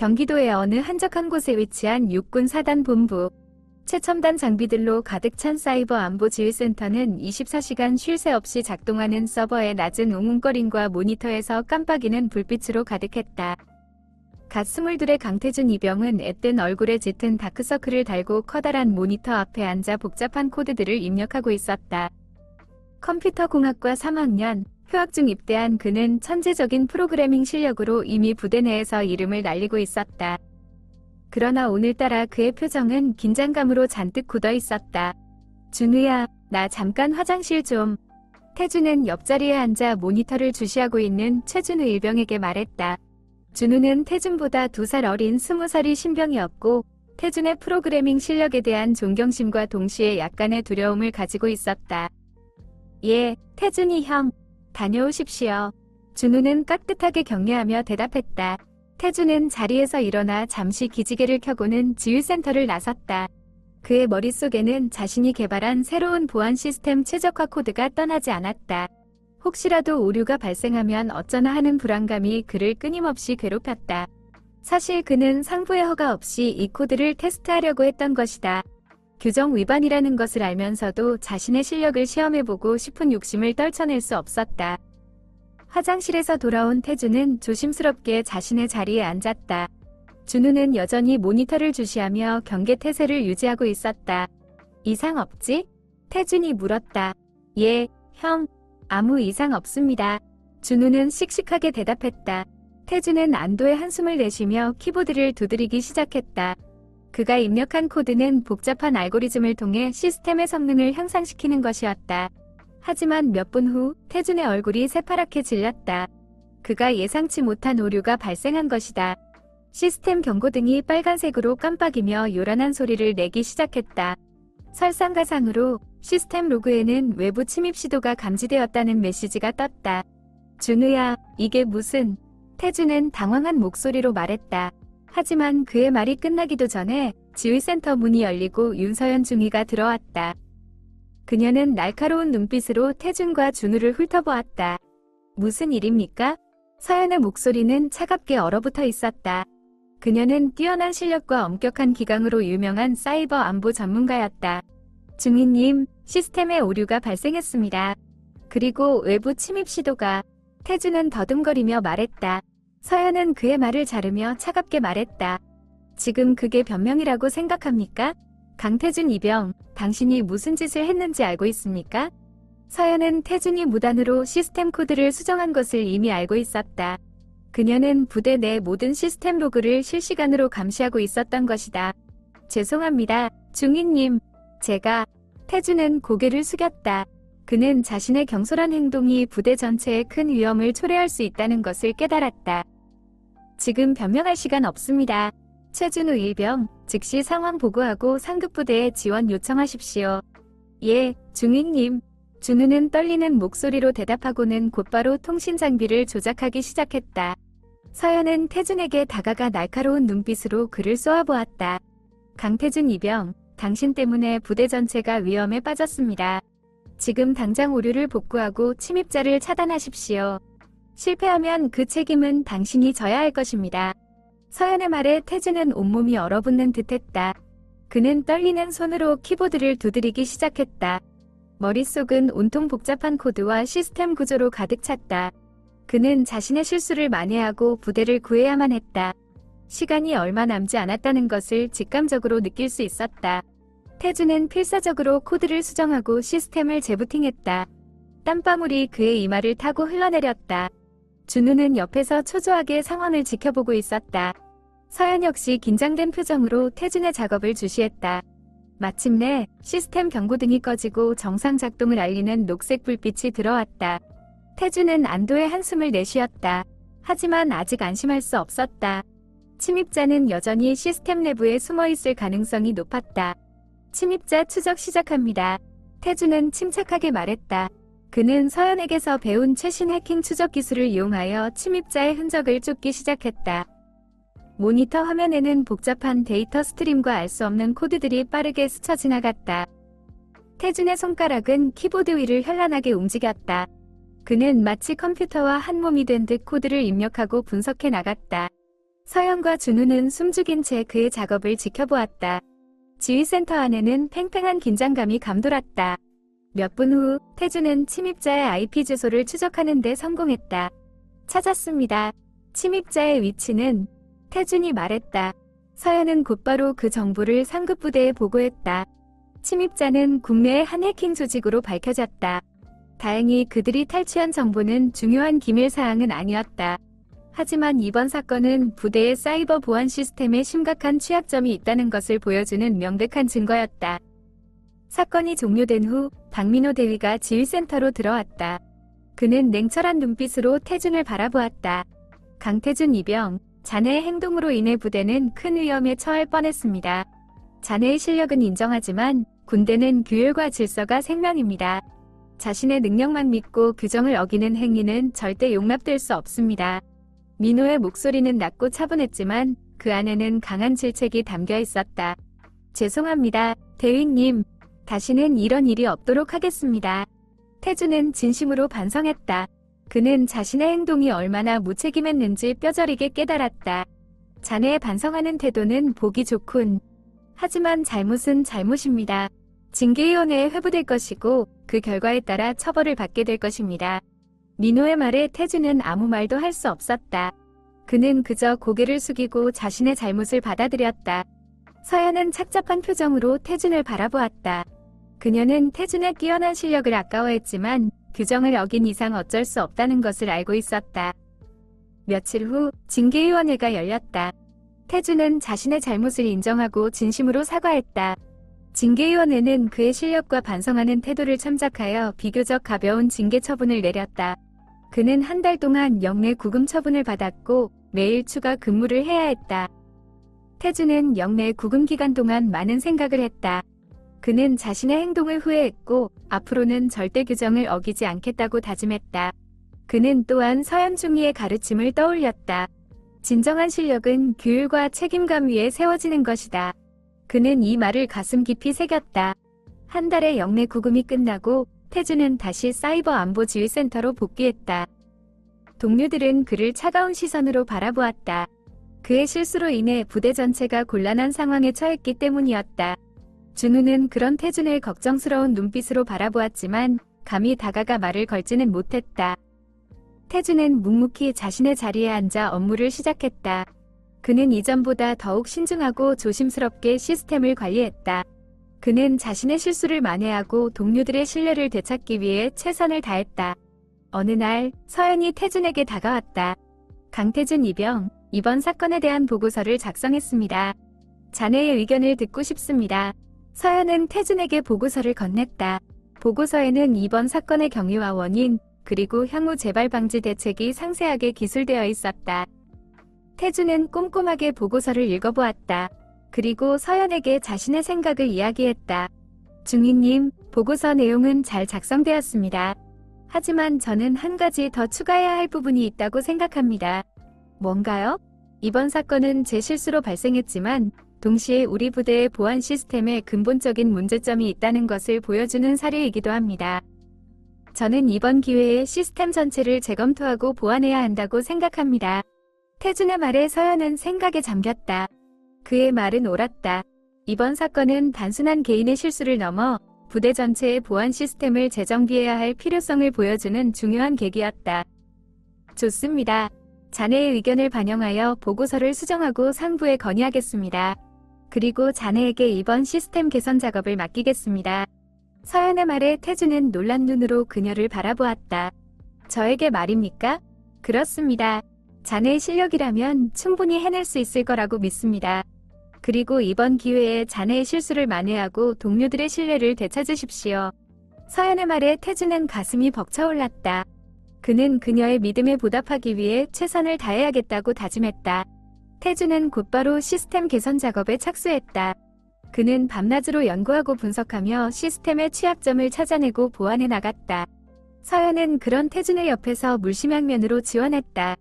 경기도의 어느 한적한 곳에 위치한 육군 사단 본부. 최첨단 장비들로 가득 찬 사이버 안보 지휘센터는 24시간 쉴 새 없이 작동하는 서버의 낮은 웅웅거림과 모니터에서 깜빡이는 불빛으로 가득했다. 갓 22의 강태준 이병은 애뜬 얼굴에 짙은 다크서클을 달고 커다란 모니터 앞에 앉아 복잡한 코드들을 입력하고 있었다. 컴퓨터공학과 3학년, 휴학 중 입대한 그는 천재적인 프로그래밍 실력으로 이미 부대 내에서 이름을 날리고 있었다. 그러나 오늘따라 그의 표정은 긴장감으로 잔뜩 굳어 있었다. 준우야, 나 잠깐 화장실 좀. 태준은 옆자리에 앉아 모니터를 주시하고 있는 최준우 일병에게 말했다. 준우는 태준보다 2살 어린 20살이 신병이었고 태준의 프로그래밍 실력에 대한 존경심과 동시에 약간의 두려움을 가지고 있었다. 예, 태준이 형. 다녀오십시오. 준우는 깍듯하게 격려하며 대답했다. 태준은 자리에서 일어나 잠시 기지개를 켜고는 지휘센터를 나섰다. 그의 머릿속에는 자신이 개발한 새로운 보안 시스템 최적화 코드가 떠나지 않았다. 혹시라도 오류가 발생하면 어쩌나 하는 불안감이 그를 끊임없이 괴롭혔다. 사실 그는 상부의 허가 없이 이 코드를 테스트하려고 했던 것이다. 규정 위반이라는 것을 알면서도 자신의 실력을 시험해보고 싶은 욕심을 떨쳐낼 수 없었다. 화장실에서 돌아온 태준은 조심스럽게 자신의 자리에 앉았다. 준우는 여전히 모니터를 주시하며 경계태세를 유지하고 있었다. 이상 없지? 태준이 물었다. 예, 형. 아무 이상 없습니다. 준우는 씩씩하게 대답했다. 태준은 안도의 한숨을 내쉬며 키보드를 두드리기 시작했다. 그가 입력한 코드는 복잡한 알고리즘을 통해 시스템의 성능을 향상시키는 것이었다. 하지만 몇 분 후 태준의 얼굴이 새파랗게 질렸다. 그가 예상치 못한 오류가 발생한 것이다. 시스템 경고등이 빨간색으로 깜빡이며 요란한 소리를 내기 시작했다. 설상가상으로 시스템 로그에는 외부 침입 시도가 감지되었다는 메시지가 떴다. 준우야, 이게 무슨... 태준은 당황한 목소리로 말했다. 하지만 그의 말이 끝나기도 전에 지휘센터 문이 열리고 윤서연 중위가 들어왔다. 그녀는 날카로운 눈빛으로 태준과 준우를 훑어보았다. 무슨 일입니까? 서연의 목소리는 차갑게 얼어붙어 있었다. 그녀는 뛰어난 실력과 엄격한 기강으로 유명한 사이버 안보 전문가였다. 중위님, 시스템에 오류가 발생했습니다. 그리고 외부 침입 시도가... 태준은 더듬거리며 말했다. 서연은 그의 말을 자르며 차갑게 말했다. 지금 그게 변명이라고 생각합니까? 강태준 이병, 당신이 무슨 짓을 했는지 알고 있습니까? 서연은 태준이 무단으로 시스템 코드를 수정한 것을 이미 알고 있었다. 그녀는 부대 내 모든 시스템 로그를 실시간으로 감시하고 있었던 것이다. 죄송합니다, 중위님. 제가... 태준은 고개를 숙였다. 그는 자신의 경솔한 행동이 부대 전체에 큰 위험을 초래할 수 있다는 것을 깨달았다. 지금 변명할 시간 없습니다. 최준우 일병, 즉시 상황 보고하고 상급부대에 지원 요청하십시오. 예, 중위님. 준우는 떨리는 목소리로 대답하고는 곧바로 통신 장비를 조작하기 시작했다. 서연은 태준에게 다가가 날카로운 눈빛으로 그를 쏘아보았다. 강태준 이병, 당신 때문에 부대 전체가 위험에 빠졌습니다. 지금 당장 오류를 복구하고 침입자를 차단하십시오. 실패하면 그 책임은 당신이 져야 할 것입니다. 서연의 말에 태준은 온몸이 얼어붙는 듯했다. 그는 떨리는 손으로 키보드를 두드리기 시작했다. 머릿속은 온통 복잡한 코드와 시스템 구조로 가득 찼다. 그는 자신의 실수를 만회하고 부대를 구해야만 했다. 시간이 얼마 남지 않았다는 것을 직감적으로 느낄 수 있었다. 태준은 필사적으로 코드를 수정하고 시스템을 재부팅했다. 땀방울이 그의 이마를 타고 흘러내렸다. 준우는 옆에서 초조하게 상황을 지켜보고 있었다. 서연 역시 긴장된 표정으로 태준의 작업을 주시했다. 마침내 시스템 경고등이 꺼지고 정상 작동을 알리는 녹색 불빛이 들어왔다. 태준은 안도의 한숨을 내쉬었다. 하지만 아직 안심할 수 없었다. 침입자는 여전히 시스템 내부에 숨어있을 가능성이 높았다. 침입자 추적 시작합니다. 태준은 침착하게 말했다. 그는 서연에게서 배운 최신 해킹 추적 기술을 이용하여 침입자의 흔적을 쫓기 시작했다. 모니터 화면에는 복잡한 데이터 스트림과 알 수 없는 코드들이 빠르게 스쳐 지나갔다. 태준의 손가락은 키보드 위를 현란하게 움직였다. 그는 마치 컴퓨터와 한 몸이 된 듯 코드를 입력하고 분석해 나갔다. 서연과 준우는 숨죽인 채 그의 작업을 지켜보았다. 지휘센터 안에는 팽팽한 긴장감이 감돌았다. 몇 분 후 태준은 침입자의 IP 주소를 추적하는 데 성공했다. 찾았습니다. 침입자의 위치는? 태준이 말했다. 서연은 곧바로 그 정보를 상급 부대에 보고했다. 침입자는 국내의 한 해킹 조직으로 밝혀졌다. 다행히 그들이 탈취한 정보는 중요한 기밀 사항은 아니었다. 하지만 이번 사건은 부대의 사이버 보안 시스템에 심각한 취약점이 있다는 것을 보여주는 명백한 증거였다. 사건이 종료된 후 박민호 대위가 지휘센터로 들어왔다. 그는 냉철한 눈빛으로 태준을 바라보았다. 강태준 이병, 자네의 행동으로 인해 부대는 큰 위험에 처할 뻔했습니다. 자네의 실력은 인정하지만 군대는 규율과 질서가 생명입니다. 자신의 능력만 믿고 규정을 어기는 행위는 절대 용납될 수 없습니다. 민호의 목소리는 낮고 차분했지만 그 안에는 강한 질책이 담겨 있었다. 죄송합니다, 대위님. 다시는 이런 일이 없도록 하겠습니다. 태준은 진심으로 반성했다. 그는 자신의 행동이 얼마나 무책임했는지 뼈저리게 깨달았다. 자네의 반성하는 태도는 보기 좋군. 하지만 잘못은 잘못입니다. 징계위원회에 회부될 것이고 그 결과에 따라 처벌을 받게 될 것입니다. 민호의 말에 태준은 아무 말도 할 수 없었다. 그는 그저 고개를 숙이고 자신의 잘못을 받아들였다. 서연은 착잡한 표정으로 태준을 바라보았다. 그녀는 태준의 뛰어난 실력을 아까워했지만 규정을 어긴 이상 어쩔 수 없다는 것을 알고 있었다. 며칠 후 징계위원회가 열렸다. 태준은 자신의 잘못을 인정하고 진심으로 사과했다. 징계위원회는 그의 실력과 반성하는 태도를 참작하여 비교적 가벼운 징계 처분을 내렸다. 그는 한 달 동안 영내 구금 처분을 받았고 매일 추가 근무를 해야 했다. 태준은 영내 구금 기간 동안 많은 생각을 했다. 그는 자신의 행동을 후회했고 앞으로는 절대 규정을 어기지 않겠다고 다짐했다. 그는 또한 서연 중위의 가르침을 떠올렸다. 진정한 실력은 규율과 책임감 위에 세워지는 것이다. 그는 이 말을 가슴 깊이 새겼다. 한 달의 영내 구금이 끝나고 태준은 다시 사이버 안보지휘센터로 복귀했다. 동료들은 그를 차가운 시선으로 바라보았다. 그의 실수로 인해 부대 전체가 곤란한 상황에 처했기 때문이었다. 준우는 그런 태준을 걱정스러운 눈빛으로 바라보았지만 감히 다가가 말을 걸지는 못했다. 태준은 묵묵히 자신의 자리에 앉아 업무를 시작했다. 그는 이전보다 더욱 신중하고 조심스럽게 시스템을 관리했다. 그는 자신의 실수를 만회하고 동료들의 신뢰를 되찾기 위해 최선을 다했다. 어느 날 서연이 태준에게 다가왔다. 강태준 이병, 이번 사건에 대한 보고서를 작성했습니다. 자네의 의견을 듣고 싶습니다. 서연은 태준에게 보고서를 건넸다. 보고서에는 이번 사건의 경위와 원인, 그리고 향후 재발 방지 대책이 상세하게 기술되어 있었다. 태준은 꼼꼼하게 보고서를 읽어보았다. 그리고 서연에게 자신의 생각을 이야기했다. 중위님, 보고서 내용은 잘 작성되었습니다. 하지만 저는 한 가지 더 추가해야 할 부분이 있다고 생각합니다. 뭔가요? 이번 사건은 제 실수로 발생했지만 동시에 우리 부대의 보안 시스템에 근본적인 문제점이 있다는 것을 보여주는 사례이기도 합니다. 저는 이번 기회에 시스템 전체를 재검토하고 보완해야 한다고 생각합니다. 태준의 말에 서연은 생각에 잠겼다. 그의 말은 옳았다. 이번 사건은 단순한 개인의 실수를 넘어 부대 전체의 보안 시스템을 재정비해야 할 필요성을 보여주는 중요한 계기였다. 좋습니다. 자네의 의견을 반영하여 보고서를 수정하고 상부에 건의하겠습니다. 그리고 자네에게 이번 시스템 개선 작업을 맡기겠습니다. 서연의 말에 태준은 놀란 눈으로 그녀를 바라보았다. 저에게 말입니까? 그렇습니다. 자네의 실력이라면 충분히 해낼 수 있을 거라고 믿습니다. 그리고 이번 기회에 자네의 실수를 만회하고 동료들의 신뢰를 되찾으십시오. 서연의 말에 태준은 가슴이 벅차올랐다. 그는 그녀의 믿음에 보답하기 위해 최선을 다해야겠다고 다짐했다. 태준은 곧바로 시스템 개선 작업에 착수했다. 그는 밤낮으로 연구하고 분석하며 시스템의 취약점을 찾아내고 보완해 나갔다. 서연은 그런 태준의 옆에서 물심양면으로 지원했다.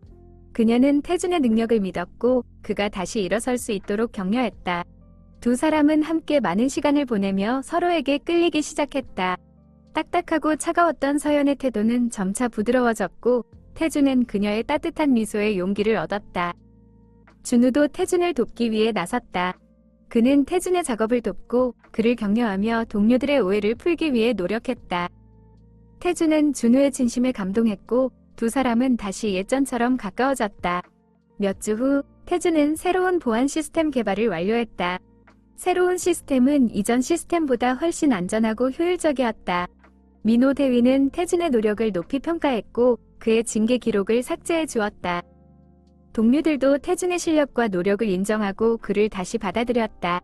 그녀는 태준의 능력을 믿었고 그가 다시 일어설 수 있도록 격려했다. 두 사람은 함께 많은 시간을 보내며 서로에게 끌리기 시작했다. 딱딱하고 차가웠던 서연의 태도는 점차 부드러워졌고 태준은 그녀의 따뜻한 미소에 용기를 얻었다. 준우도 태준을 돕기 위해 나섰다. 그는 태준의 작업을 돕고 그를 격려하며 동료들의 오해를 풀기 위해 노력했다. 태준은 준우의 진심에 감동했고 두 사람은 다시 예전처럼 가까워졌다. 몇 주 후 태준은 새로운 보안 시스템 개발을 완료했다. 새로운 시스템은 이전 시스템보다 훨씬 안전하고 효율적이었다. 민호 대위는 태준의 노력을 높이 평가했고 그의 징계 기록을 삭제해 주었다. 동료들도 태준의 실력과 노력을 인정하고 그를 다시 받아들였다.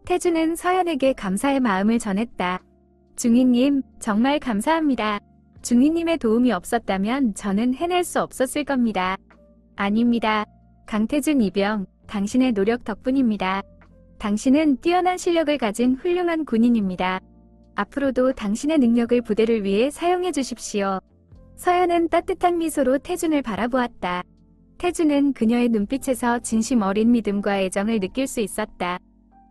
태준은 서연에게 감사의 마음을 전했다. 중위님, 정말 감사합니다. 중위님의 도움이 없었다면 저는 해낼 수 없었을 겁니다. 아닙니다. 강태준 이병, 당신의 노력 덕분입니다. 당신은 뛰어난 실력을 가진 훌륭한 군인입니다. 앞으로도 당신의 능력을 부대를 위해 사용해 주십시오. 서연은 따뜻한 미소로 태준을 바라보았다. 태준은 그녀의 눈빛에서 진심 어린 믿음과 애정을 느낄 수 있었다.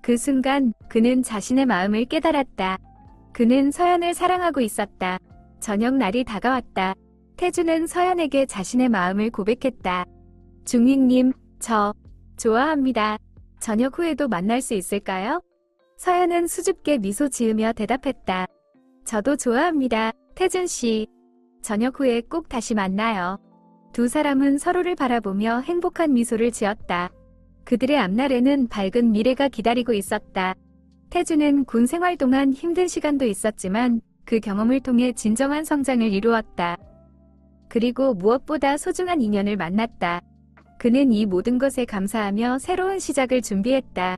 그 순간 그는 자신의 마음을 깨달았다. 그는 서연을 사랑하고 있었다. 저녁 날이 다가왔다. 태준은 서연에게 자신의 마음을 고백했다. 중위님, 저 좋아합니다. 저녁 후에도 만날 수 있을까요? 서연은 수줍게 미소 지으며 대답했다. 저도 좋아합니다, 태준 씨. 저녁 후에 꼭 다시 만나요. 두 사람은 서로를 바라보며 행복한 미소를 지었다. 그들의 앞날에는 밝은 미래가 기다리고 있었다. 태준은 군 생활 동안 힘든 시간도 있었지만 그 경험을 통해 진정한 성장을 이루었다. 그리고 무엇보다 소중한 인연을 만났다. 그는 이 모든 것에 감사하며 새로운 시작을 준비했다.